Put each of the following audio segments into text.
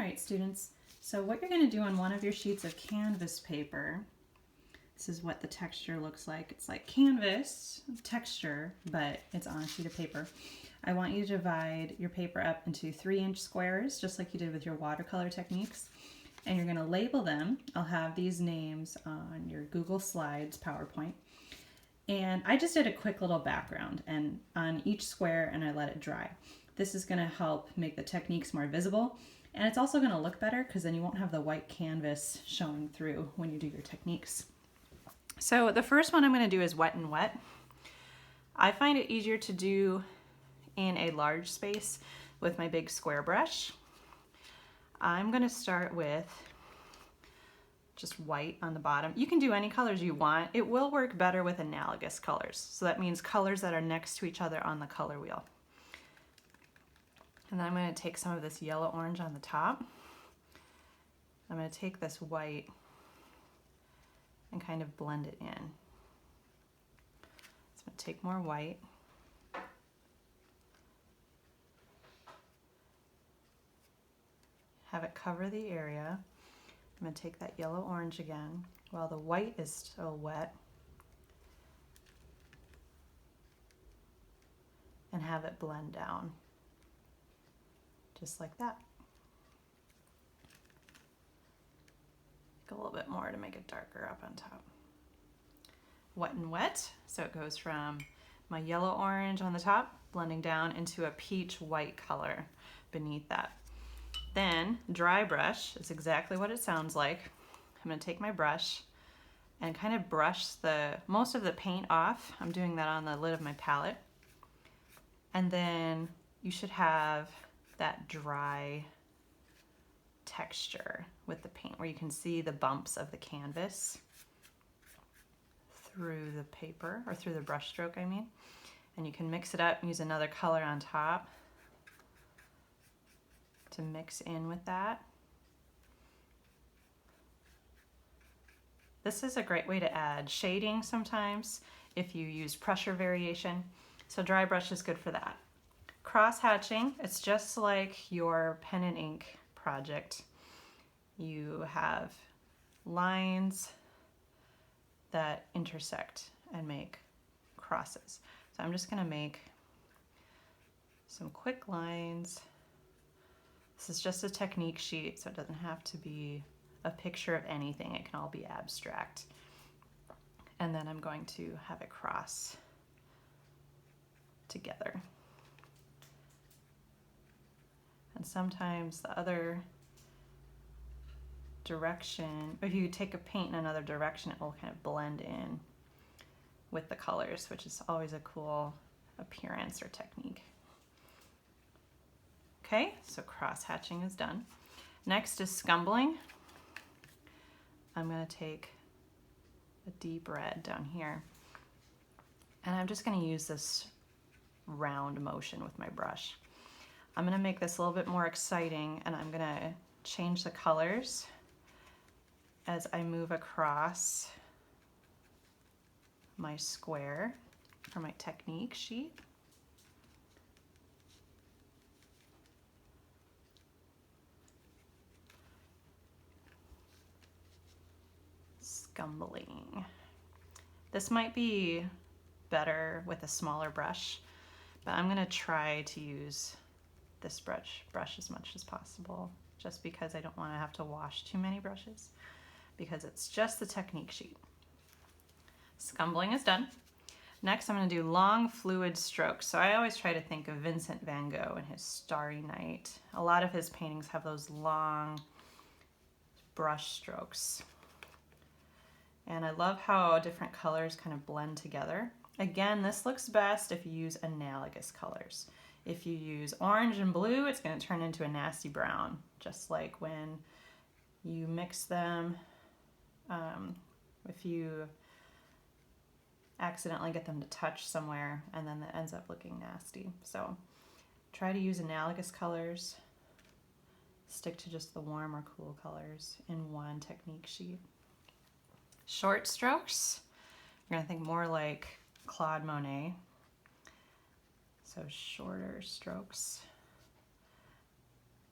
right, students, so what you're going to do on one of your sheets of canvas paper, this is what the texture looks like. It's like canvas texture, but it's on a sheet of paper. I want you to divide your paper up into 3-inch squares, just like you did with your watercolor techniques. And you're going to label them. I'll have these names on your Google Slides PowerPoint. And I just did a quick little background and on each square, and I let it dry. This is going to help make the techniques more visible. And it's also going to look better because then you won't have the white canvas showing through when you do your techniques. So the first one I'm going to do is wet and wet. I find it easier to do in a large space with my big square brush. I'm going to start with just white on the bottom. You can do any colors you want. It will work better with analogous colors. So that means colors that are next to each other on the color wheel. And then I'm going to take some of this yellow orange on the top. I'm going to take this white and kind of blend it in. So I'm going to take more white. Have it cover the area. I'm going to take that yellow orange again while the white is still wet and have it blend down just like that. A little bit more to make it darker up on top. Wet and wet, so it goes from my yellow orange on the top blending down into a peach white color beneath that. Then dry brush is exactly what it sounds like. I'm going to take my brush and kind of brush most of the paint off. I'm doing that on the lid of my palette. And then you should have that dry texture with the paint where you can see the bumps of the canvas through the paper, or through the brush stroke, I mean. And you can mix it up and use another color on top to mix in with that. This is a great way to add shading sometimes if you use pressure variation. So dry brush is good for that. Cross hatching, it's just like your pen and ink project. You have lines that intersect and make crosses. So I'm just going to make some quick lines. This is just a technique sheet, so it doesn't have to be a picture of anything. It can all be abstract. And then I'm going to have it cross together. And sometimes the other direction, if you take a paint in another direction, it will kind of blend in with the colors, which is always a cool appearance or technique. Okay, so cross hatching is done. Next is scumbling. I'm going to take a deep red down here, and I'm just going to use this round motion with my brush. I'm going to make this a little bit more exciting, and I'm going to change the colors as I move across my square for my technique sheet. Scumbling. This might be better with a smaller brush, but I'm going to try to use this brush as much as possible, just because I don't want to have to wash too many brushes, because it's just the technique sheet. Scumbling is done. Next, I'm going to do long fluid strokes. So I always try to think of Vincent van Gogh and his Starry Night. A lot of his paintings have those long brush strokes. And I love how different colors kind of blend together. Again, this looks best if you use analogous colors. If you use orange and blue, it's going to turn into a nasty brown, just like when you mix them. If you accidentally get them to touch somewhere, and then that ends up looking nasty. So try to use analogous colors. Stick to just the warm or cool colors in one technique sheet. Short strokes, you're going to think more like Claude Monet. So shorter strokes.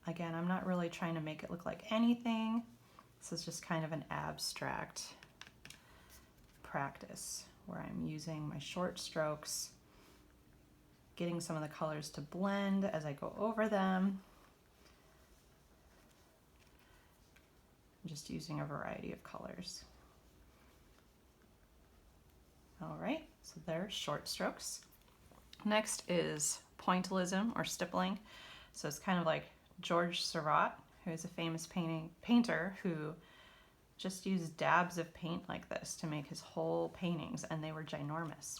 Again, I'm not really trying to make it look like anything. This is just kind of an abstract practice where I'm using my short strokes, getting some of the colors to blend as I go over them. Just using a variety of colors. All right, so there's short strokes. Next is pointillism or stippling. So it's kind of like George Seurat, who is a famous painter who just used dabs of paint like this to make his whole paintings, and they were ginormous.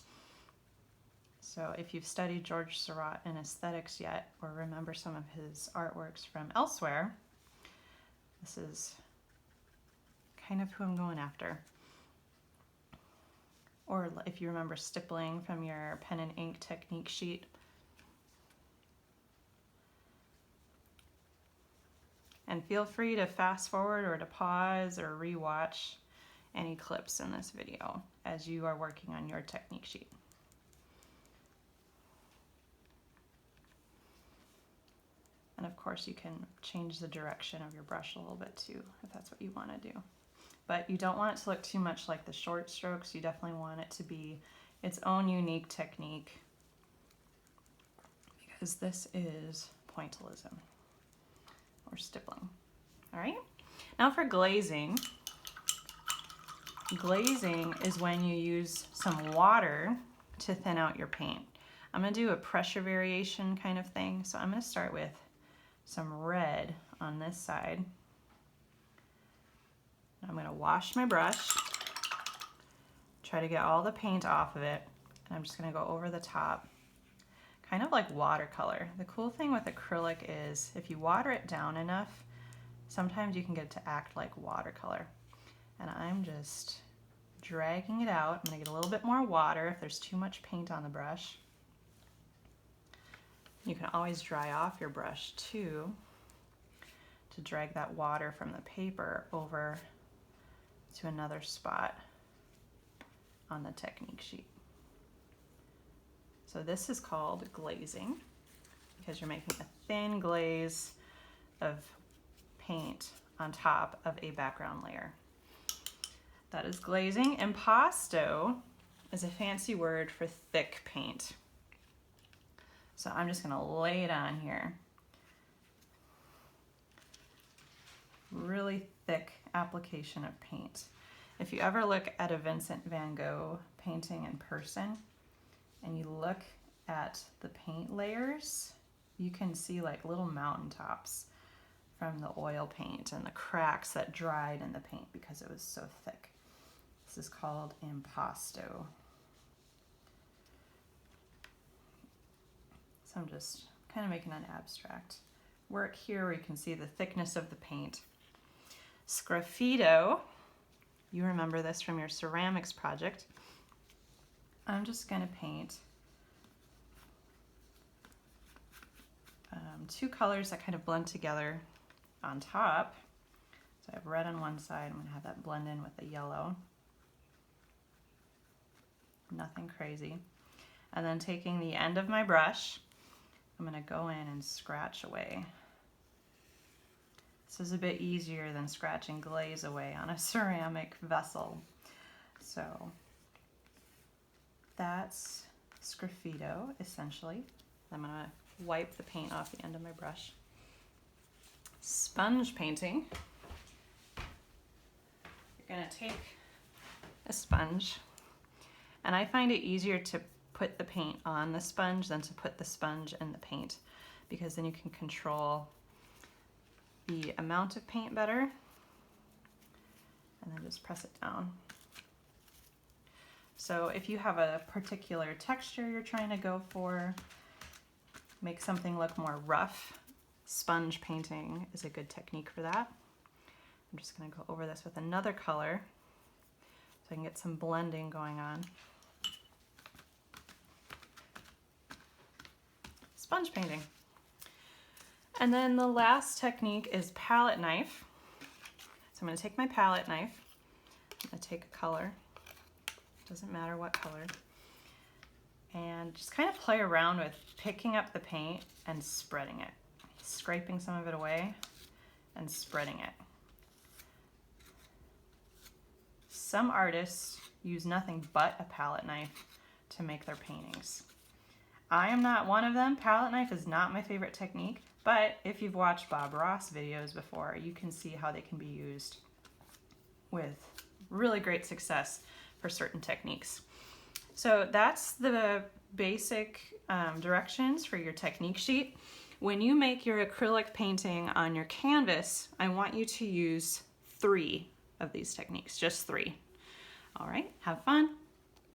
So if you've studied George Seurat in aesthetics yet, or remember some of his artworks from elsewhere, this is kind of who I'm going after. Or if you remember stippling from your pen and ink technique sheet. And feel free to fast forward or to pause or rewatch any clips in this video as you are working on your technique sheet. And of course you can change the direction of your brush a little bit too, if that's what you want to do. But you don't want it to look too much like the short strokes. You definitely want it to be its own unique technique, because this is pointillism or stippling. All right, now for glazing. Glazing is when you use some water to thin out your paint. I'm gonna do a pressure variation kind of thing. So I'm gonna start with some red on this side. I'm going to wash my brush, try to get all the paint off of it, and I'm just going to go over the top, kind of like watercolor. The cool thing with acrylic is if you water it down enough, sometimes you can get it to act like watercolor. And I'm just dragging it out. I'm going to get a little bit more water if there's too much paint on the brush. You can always dry off your brush too, to drag that water from the paper over to another spot on the technique sheet. So this is called glazing because you're making a thin glaze of paint on top of a background layer. That is glazing. Impasto is a fancy word for thick paint. So I'm just gonna lay it on here. Really thick application of paint. If you ever look at a Vincent van Gogh painting in person and you look at the paint layers, you can see like little mountaintops from the oil paint and the cracks that dried in the paint because it was so thick. This is called impasto. So I'm just kind of making an abstract work here where you can see the thickness of the paint. Sgraffito, you remember this from your ceramics project. I'm just going to paint two colors that kind of blend together on top. So I have red on one side, I'm going to have that blend in with the yellow. Nothing crazy. And then taking the end of my brush, I'm going to go in and scratch away. This is a bit easier than scratching glaze away on a ceramic vessel. So that's sgraffito, essentially. I'm going to wipe the paint off the end of my brush. Sponge painting. You're going to take a sponge, and I find it easier to put the paint on the sponge than to put the sponge in the paint, because then you can control the amount of paint better, and then just press it down. So if you have a particular texture you're trying to go for, make something look more rough, sponge painting is a good technique for that. I'm just going to go over this with another color so I can get some blending going on. Sponge painting. And then the last technique is palette knife. So I'm going to take my palette knife, I'm going to take a color, doesn't matter what color, and just kind of play around with picking up the paint and spreading it. scraping some of it away and spreading it. Some artists use nothing but a palette knife to make their paintings. I am not one of them. Palette knife is not my favorite technique, but if you've watched Bob Ross videos before, you can see how they can be used with really great success for certain techniques. So that's the basic directions for your technique sheet. When you make your acrylic painting on your canvas, I want you to use 3 of these techniques, just 3. All right, have fun.